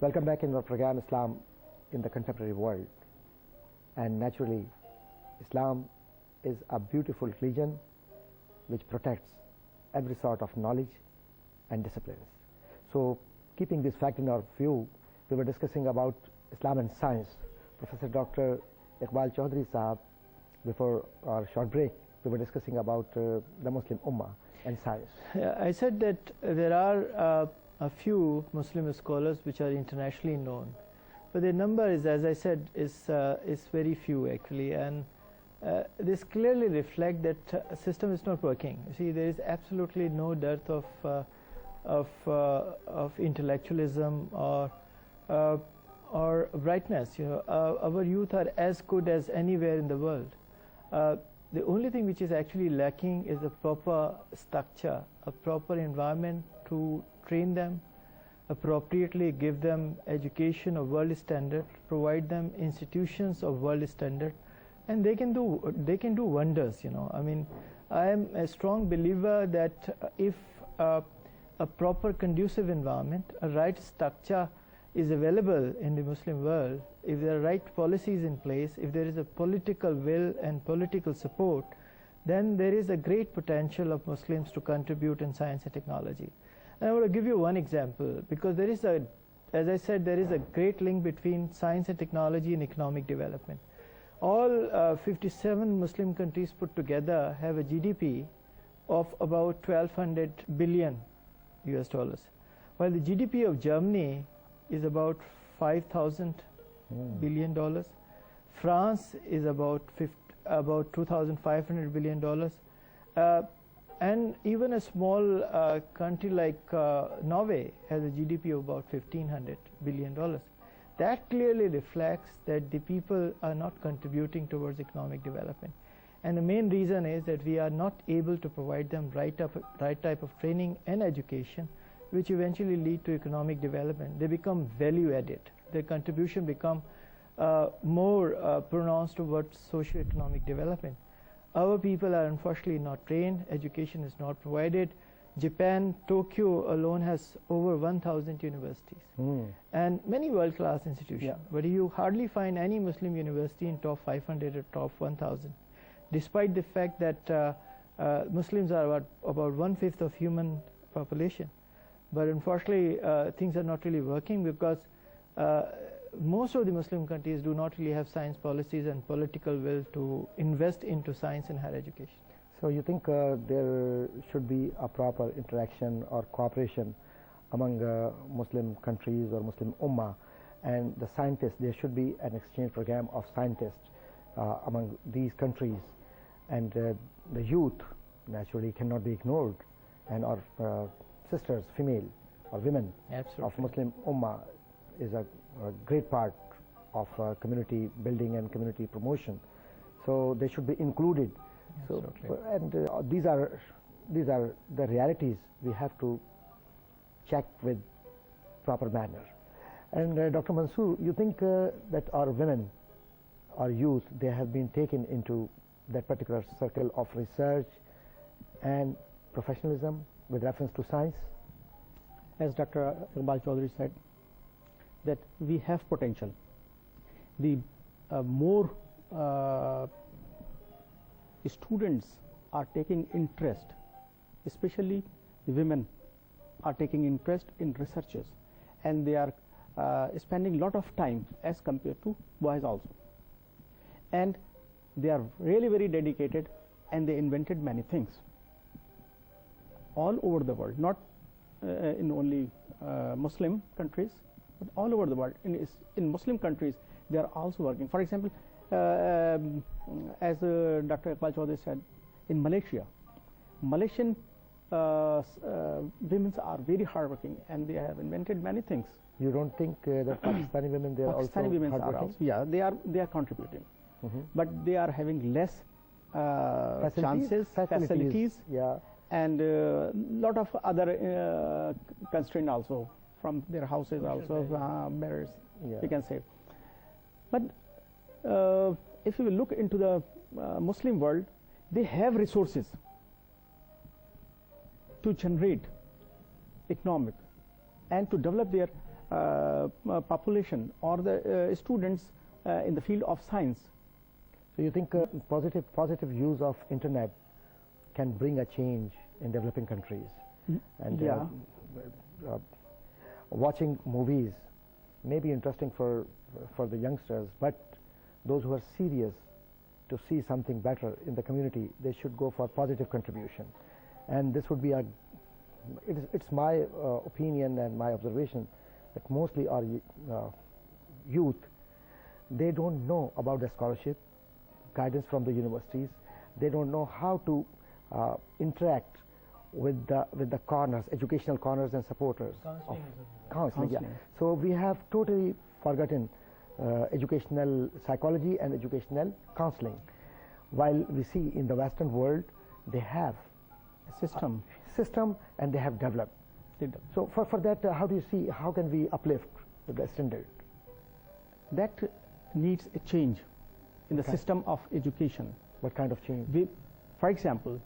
Welcome back in our program Islam in the Contemporary World. And naturally, Islam is a beautiful religion which protects every sort of knowledge and disciplines. So, keeping this fact in our view, we were discussing about Islam and science. Professor Dr. Iqbal Chaudhry Sahab, before our short break, we were discussing about the Muslim Ummah and science. I said that there are a few Muslim scholars which are internationally known, but the number is, as I said, is very few actually, and this clearly reflects that system is not working. You see, there is absolutely no dearth of intellectualism or brightness. You know, our youth are as good as anywhere in the world. The only thing which is actually lacking is a proper structure, a proper environment to train them, appropriately give them education of world standard, provide them institutions of world standard, and they can do wonders. You know, I mean, I am a strong believer that if a proper conducive environment, a right structure is available in the Muslim world, if there are right policies in place, if there is a political will and political support, then there is a great potential of Muslims to contribute in science and technology. And I want to give you one example, because there is a, as I said, there is a great link between science and technology and economic development. All 57 Muslim countries put together have a GDP of about 1,200 billion US dollars, while the GDP of Germany is about 5,000 billion dollars. France is about 2,500 billion dollars, and even a small country like Norway has a GDP of about 1,500 billion dollars. That clearly reflects that the people are not contributing towards economic development, and the main reason is that we are not able to provide them right type of training and education, which eventually lead to economic development. They become value added. Their contribution become more pronounced towards socio-economic development. Our people are unfortunately not trained. Education is not provided. Japan, Tokyo alone has over 1,000 universities and many world-class institutions. But you hardly find any Muslim university in top 500 or top 1,000, despite the fact that Muslims are about 1/5 of human population. But unfortunately, things are not really working, because most of the Muslim countries do not really have science policies and political will to invest into science and higher education. So you think there should be a proper interaction or cooperation among Muslim countries or Muslim Ummah and the scientists? There should be an exchange program of scientists among these countries, and the youth naturally cannot be ignored, and our sisters, female or women of Muslim Ummah is a great part of community building and community promotion. So they should be included. So, and these are the realities we have to check with proper manner. And Dr. Mansoor, you think that our women, our youth, they have been taken into that particular circle of research and professionalism with reference to science? As Dr. Iqbal Chaudhry said, that we have potential. The more students are taking interest, especially the women are taking interest in researches, and they are spending a lot of time as compared to boys also. And they are really very dedicated, and they invented many things all over the world, not in only Muslim countries, but all over the world. In Muslim countries, they are also working. For example, as Dr. Iqbal Chaudhry said, in Malaysia, Malaysian women are very hardworking, and they have invented many things. You don't think that Pakistani women, they are also hardworking? Are also, yeah, they are contributing, but they are having less chances, facilities, and lot of other constraints also from their houses, also barriers, we can say. But if you look into the Muslim world, they have resources to generate economic and to develop their population or the students in the field of science. So you think positive use of internet can bring a change in developing countries? And yeah. Watching movies may be interesting for the youngsters, but those who are serious to see something better in the community, they should go for positive contribution. And this would be it's my opinion and my observation that mostly our youth, they don't know about the scholarship, guidance from the universities. They don't know how to interact with the corners, educational corners and supporters. Counseling, yeah. So we have totally forgotten educational psychology and educational counseling. While we see in the Western world, they have a system and they have developed. So for that, how do you see, how can we uplift the standard? That needs a change in the system of education. What kind of change? For example,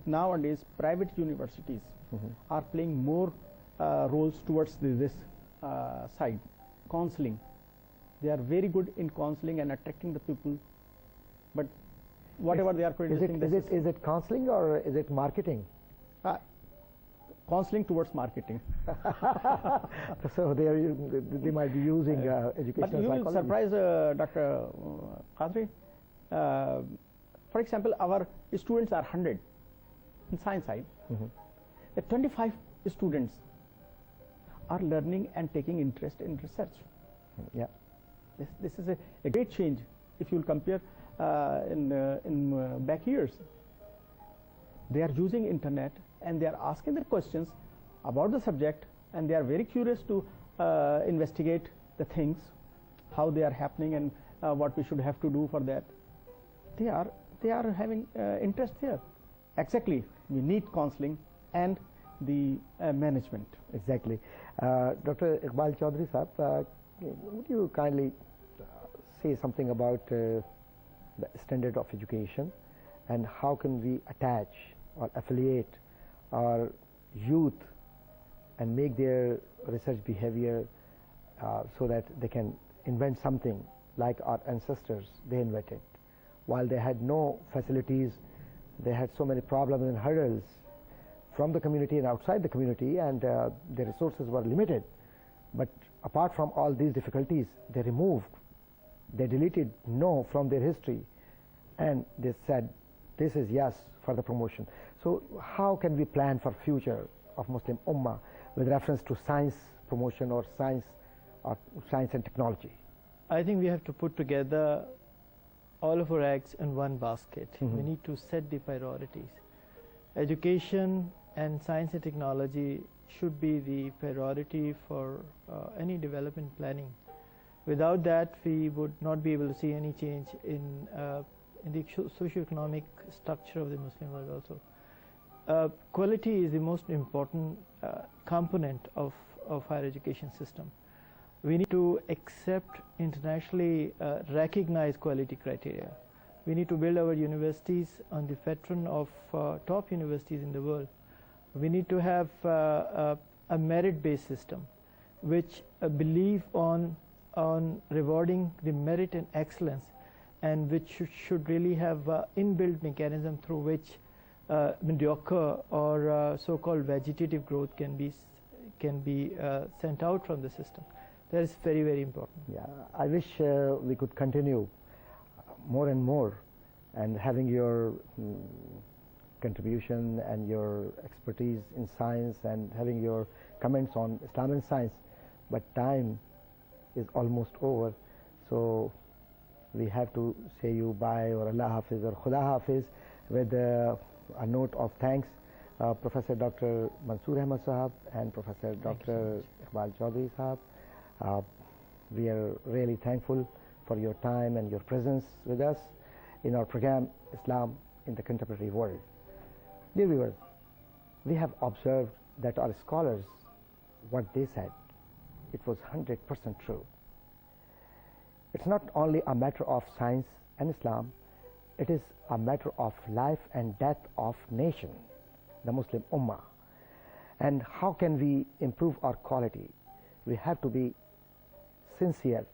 nowadays private universities are playing more roles towards this side, counseling. They are very good in counseling and attracting the people, but whatever they are producing. Is it counseling or is it marketing? Counseling towards marketing. So they might be using educational psychology. But you will surprise Dr. Qadri. For example, our students are 100 in science side. The 25 students are learning and taking interest in research. Yeah, this is a great change if you will compare in back years. They are using internet and they are asking their questions about the subject, and they are very curious to investigate the things, how they are happening, and what we should have to do for that. They are having interest here. Exactly, we need counseling and the management. Exactly. Dr. Iqbal Chaudhry Sahab, would you kindly say something about the standard of education and how can we attach or affiliate our youth and make their research behavior so that they can invent something like our ancestors they invented. While they had no facilities, they had so many problems and hurdles from the community and outside the community, and their resources were limited. But apart from all these difficulties, they deleted no from their history, and they said this is yes for the promotion. So how can we plan for future of Muslim Ummah with reference to science promotion or science and technology? I think we have to put together all of our eggs in one basket. We need to set the priorities. Education and science and technology should be the priority for any development planning. Without that, we would not be able to see any change in the socio-economic structure of the Muslim world also. Quality is the most important component of higher education system. We need to accept internationally recognized quality criteria. We need to build our universities on the pattern of top universities in the world. We need to have a merit-based system which believe on rewarding the merit and excellence, and which should really have inbuilt mechanism through which mediocre or so-called vegetative growth can be sent out from the system. That is very, very important. Yeah, I wish we could continue more and more, and having your contribution and your expertise in science and having your comments on Islam and science, but time is almost over, so we have to say you bye or Allah Hafiz or Khuda Hafiz with a note of thanks. Professor Dr. Mansoor Ahmed Sahab and Professor Dr. Iqbal Chaudhry Sahab, we are really thankful for your time and your presence with us in our program Islam in the Contemporary World. Dear viewers, we have observed that our scholars, what they said, it was 100% true. It's not only a matter of science and Islam, it is a matter of life and death of nation, the Muslim Ummah. And how can we improve our quality? we have to be sincere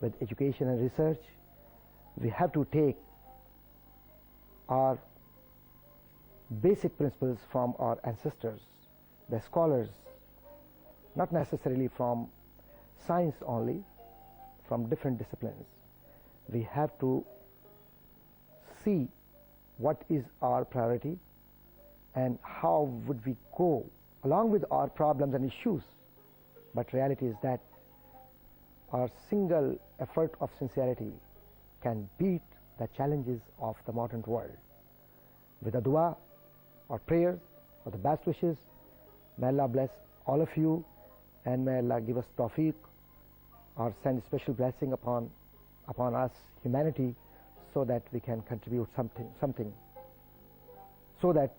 with education and research. We have to take our basic principles from our ancestors, the scholars, not necessarily from science only, from different disciplines. We have to see what is our priority and how would we go along with our problems and issues. But reality is that our single effort of sincerity can beat the challenges of the modern world. With a dua or prayers or the best wishes, may Allah bless all of you, and may Allah give us tawfiq or send a special blessing upon us, humanity, so that we can contribute something, so that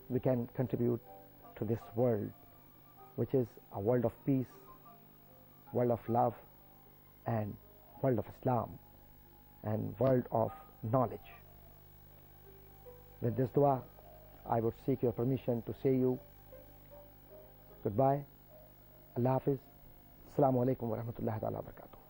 we can contribute to this world, which is a world of peace, world of love, and world of Islam, and world of knowledge. With this dua, I would seek your permission to say you goodbye. Allah Hafiz. Assalamu alaikum wa rahmatullahi wa barakatuh.